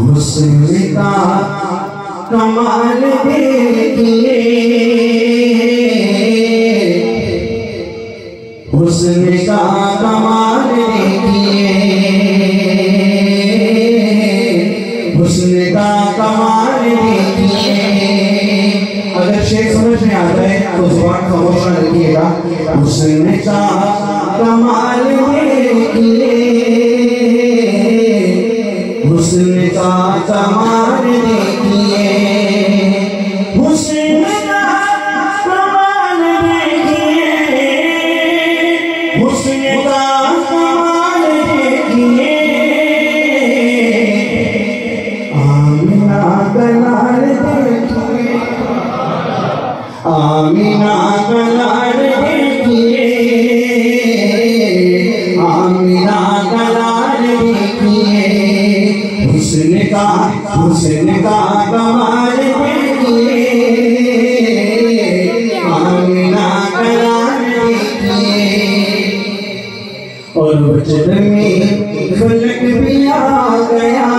हुस्न का कमाल देखिए, हुस्न का कमाल देखिए, हुस्न का कमाल देखिए। अगर शेर समझ में आ जाए तो जुबान खामोश न रखिएगा। हुस्न का कमाल देखिए, हुस्न का कमाल देखिए, हुस्न का कमाल देखिए, हुस्न का कमाल देखिए। आमिना का लाल देखिए, आमिना का लाल देखिए, आमिना का लाल देखिए। हुस्न का कमाल देखिए, आमिना का लाल देखिए। और वजद में फलक भी आ गया,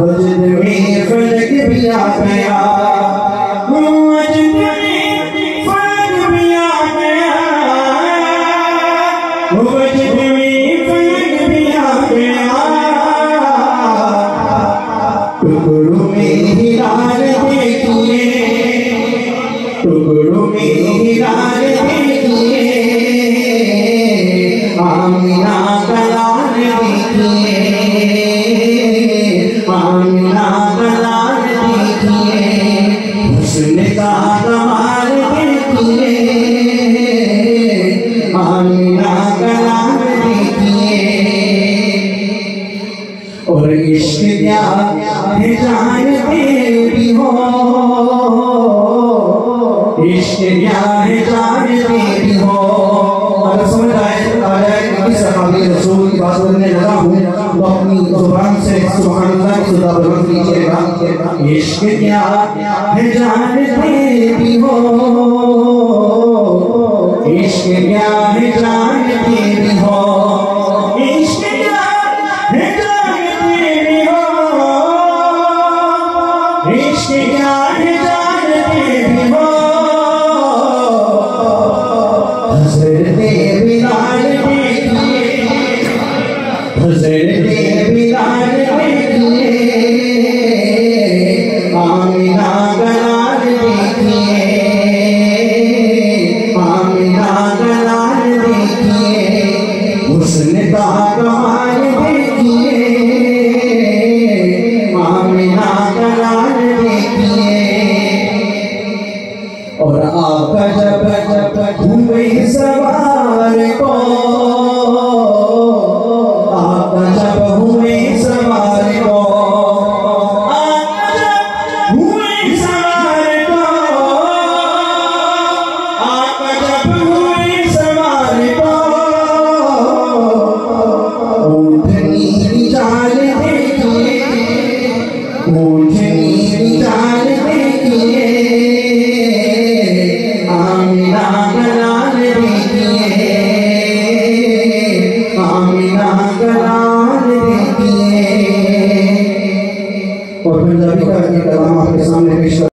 वजद में फलक भी आ गया, वजद में फलक भी आ गया, वजद में फलक भी आ गया। टुकड़ों में हिलाल देखिए, टुकड़ों में हिलाल देखिए, आमिना का लाल देखिए, आमिना का लाल देखिए। हुस्न का कमाल देखिए, आमिना का लाल देखिए। और इश्क क्या है जानते भी हो, इश्क क्या है जानते भी हो। अगर समझ आ जाए कि सहाबी रसूल की बात करने लगा हूँ तो अपनी जुबान से सुभान अल्लाह की खुदा बुलंद कीजिएगा। इश्क क्या है जानते भी हो, इश्क क्या है जानते भी हो, इश्क क्या है जानते भी हो, इश्क क्या है जानते भी हो। हज़रते बिलाल देखिए, हज़रते बिलाल देखिए, आमिना का लाल देखिए, आमिना का लाल देखिए। हुस्न का कमाल देखिए, आमिना का लाल देखिए। और आका जब हुए सवार को, आका जब हुए सवार को, आका जब हुए सवार को, आका जब